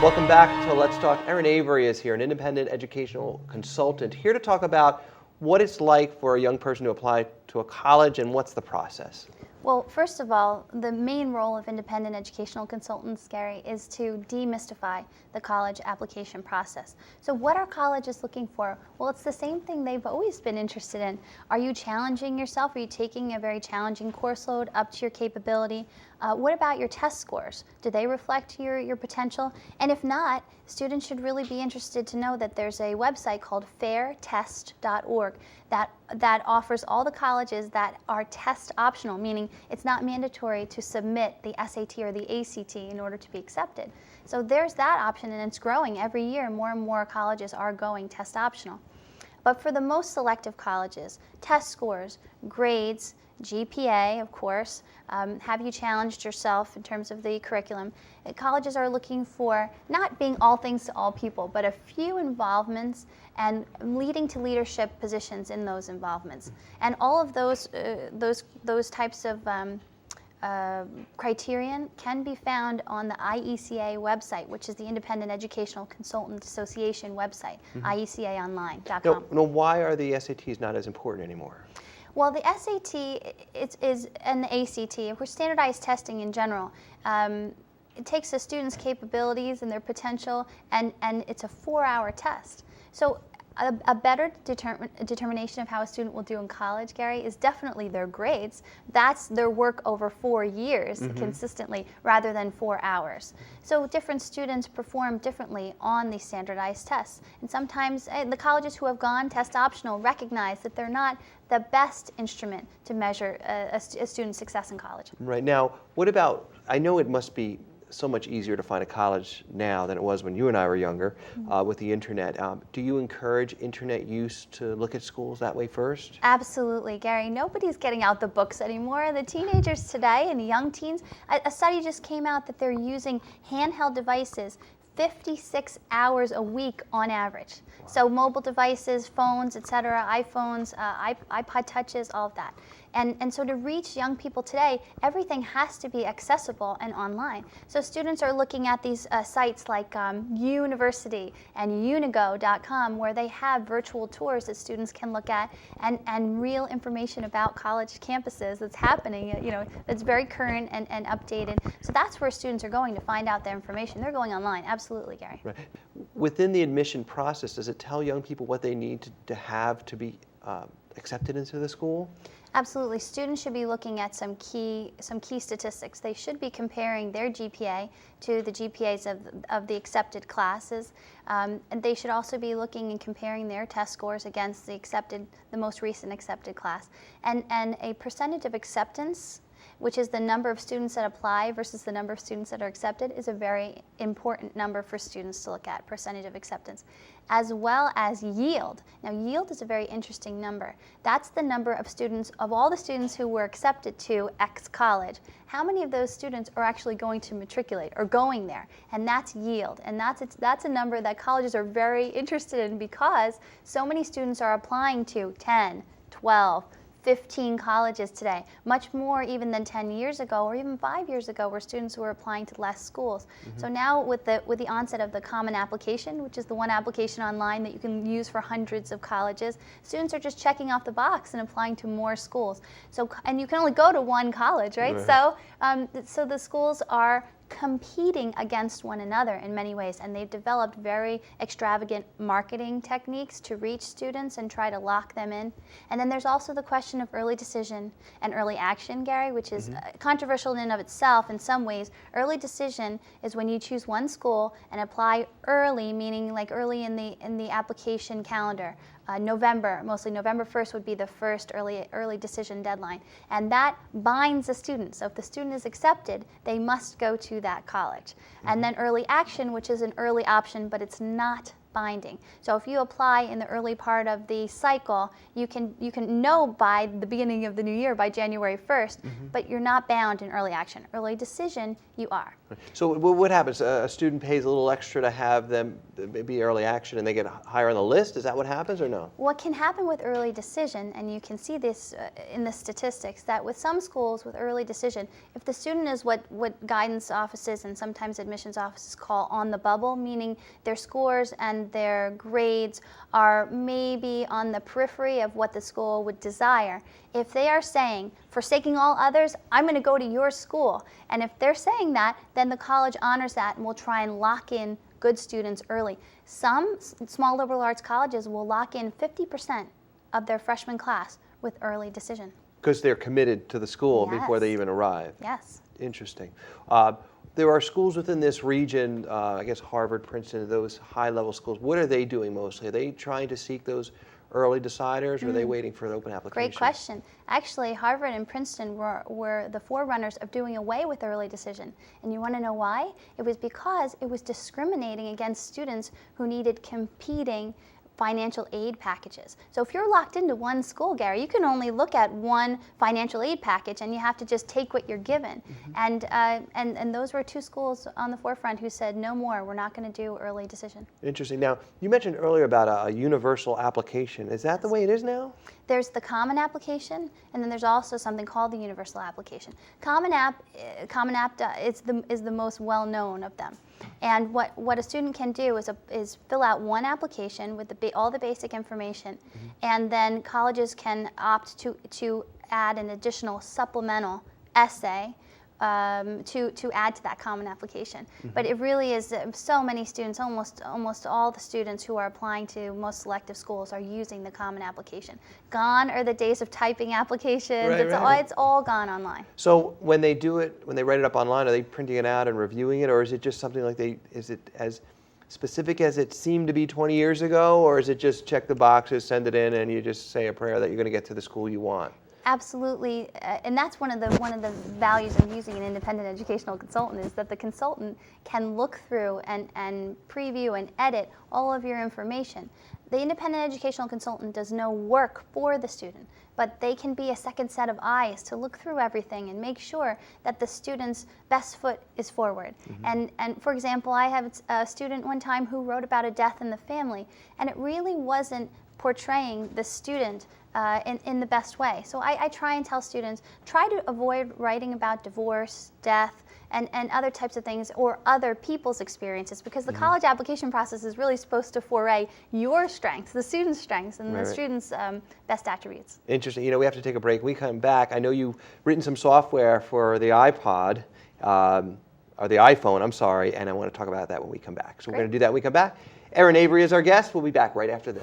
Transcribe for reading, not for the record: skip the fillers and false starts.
Welcome back to Let's Talk. Erin Avery is here, an independent educational consultant, here to talk about what it's like for a young person to apply to a college and what's the process. Well, first of all, the main role of independent educational consultants, Gary, is to demystify the college application process. So what are colleges looking for? Well, it's the same thing they've always been interested in. Are you challenging yourself? Are you taking a very challenging course load up to your capability? What about your test scores? Do they reflect your potential? And if not, students should really be interested to know that there's a website called fairtest.org that offers all the colleges that are test optional, meaning it's not mandatory to submit the SAT or the ACT in order to be accepted. So there's that option, and it's growing every year. More and more colleges are going test optional. But for the most selective colleges, test scores, grades, GPA, of course, have you challenged yourself in terms of the curriculum? Colleges are looking for not being all things to all people, but a few involvements and leading to leadership positions in those involvements. And all of those types of criterion can be found on the IECA website, which is the Independent Educational Consultant Association website, IECAonline.com. Now, why are the SATs not as important anymore? Well, the SAT and the ACT, of course, standardized testing in general, it takes the students' capabilities and their potential, and it's a 4-hour test. So a better determination of how a student will do in college, Gary, is definitely their grades. That's their work over 4 years consistently rather than 4 hours. So different students perform differently on these standardized tests. And sometimes the colleges who have gone test optional recognize that they're not the best instrument to measure a student's success in college. Right. Now, what about, I know it must be so much easier to find a college now than it was when you and I were younger with the internet. Do you encourage internet use to look at schools that way first? Absolutely, Gary. Nobody's getting out the books anymore. The teenagers today and the young teens, a study just came out that they're using handheld devices 56 hours a week on average. Wow. So mobile devices, phones, etc., iPhones, iPod touches, all of that. And so to reach young people today, everything has to be accessible and online. So students are looking at these sites like University and unigo.com, where they have virtual tours that students can look at and real information about college campuses that's happening, that's very current and updated. So that's where students are going to find out their information. They're going online, absolutely, Gary. Right. Within the admission process, does it tell young people what they need to have to be accepted into the school? Absolutely. Students should be looking at some key statistics. They should be comparing their GPA to the GPAs of the accepted classes. And they should also be looking and comparing their test scores against the most recent accepted class. And a percentage of acceptance, which is the number of students that apply versus the number of students that are accepted, is a very important number for students to look at, percentage of acceptance, as well as yield. Now, yield is a very interesting number. That's the number of students, of all the students who were accepted to X college, how many of those students are actually going to matriculate or going there? And that's yield. And that's a number that colleges are very interested in, because so many students are applying to 10, 12, 15 colleges today, much more even than 10 years ago or even 5 years ago, where students were applying to less schools. So now with the onset of the Common Application, which is the one application online that you can use for hundreds of colleges, students are just checking off the box and applying to more schools. So, and you can only go to one college, right? So the schools are competing against one another in many ways, and they've developed very extravagant marketing techniques to reach students and try to lock them in. And then there's also the question of early decision and early action, Gary, which is controversial in and of itself in some ways. Early decision is when you choose one school and apply early, meaning like early in the application calendar. November, mostly November 1st would be the first early decision deadline. And that binds the student. So if the student is accepted, they must go to that college. And then early action, which is an early option, but it's not binding. So if you apply in the early part of the cycle, you can know by the beginning of the new year, by January 1st, but you're not bound in early action. Early decision, you are. So what happens? A student pays a little extra to have them be early action and they get higher on the list? Is that what happens or no? What can happen with early decision, and you can see this in the statistics, that with some schools with early decision, if the student is what guidance offices and sometimes admissions offices call on the bubble, meaning their scores and their grades are maybe on the periphery of what the school would desire, if they are saying, forsaking all others, I'm going to go to your school, and if they're saying that, then the college honors that and will try and lock in good students early. Some small liberal arts colleges will lock in 50% of their freshman class with early decision. Because they're committed to the school before they even arrive. Yes. Interesting. There are schools within this region, I guess Harvard, Princeton, those high-level schools. What are they doing mostly? Are they trying to seek those early deciders, or are they waiting for an open application? Great question. Actually, Harvard and Princeton were the forerunners of doing away with early decision. And you want to know why? It was because it was discriminating against students who needed competing financial aid packages. So if you're locked into one school, Gary, you can only look at one financial aid package, and you have to just take what you're given. And those were two schools on the forefront who said, no more, we're not going to do early decision. Interesting. Now, you mentioned earlier about a universal application. Is that the way it is now? There's the common application, and then there's also something called the universal application. Common App is the most well-known of them. And what a student can do is fill out one application with all the basic information, and then colleges can opt to add an additional supplemental essay to add to that common application. But it really is so many students, almost all the students who are applying to most selective schools are using the common application. Gone are the days of typing applications. It's all gone online. So when they do it, when they write it up online, are they printing it out and reviewing it, or is it just something like is it as specific as it seemed to be 20 years ago, or is it just check the boxes, send it in, and you just say a prayer that you're going to get to the school you want? Absolutely, and that's one of the values of using an independent educational consultant, is that the consultant can look through and preview and edit all of your information. The independent educational consultant does no work for the student, but they can be a second set of eyes to look through everything and make sure that the student's best foot is forward. And for example, I had a student one time who wrote about a death in the family, and it really wasn't portraying the student in the best way. So I try and tell students, try to avoid writing about divorce, death, and other types of things, or other people's experiences, because the college application process is really supposed to foray your strengths, the student's strengths, and the student's best attributes. Interesting. You know, we have to take a break. When we come back, I know you've written some software for the iPod, or the iPhone, I'm sorry, and I want to talk about that when we come back. So we're going to do that when we come back. Erin Avery is our guest. We'll be back right after this.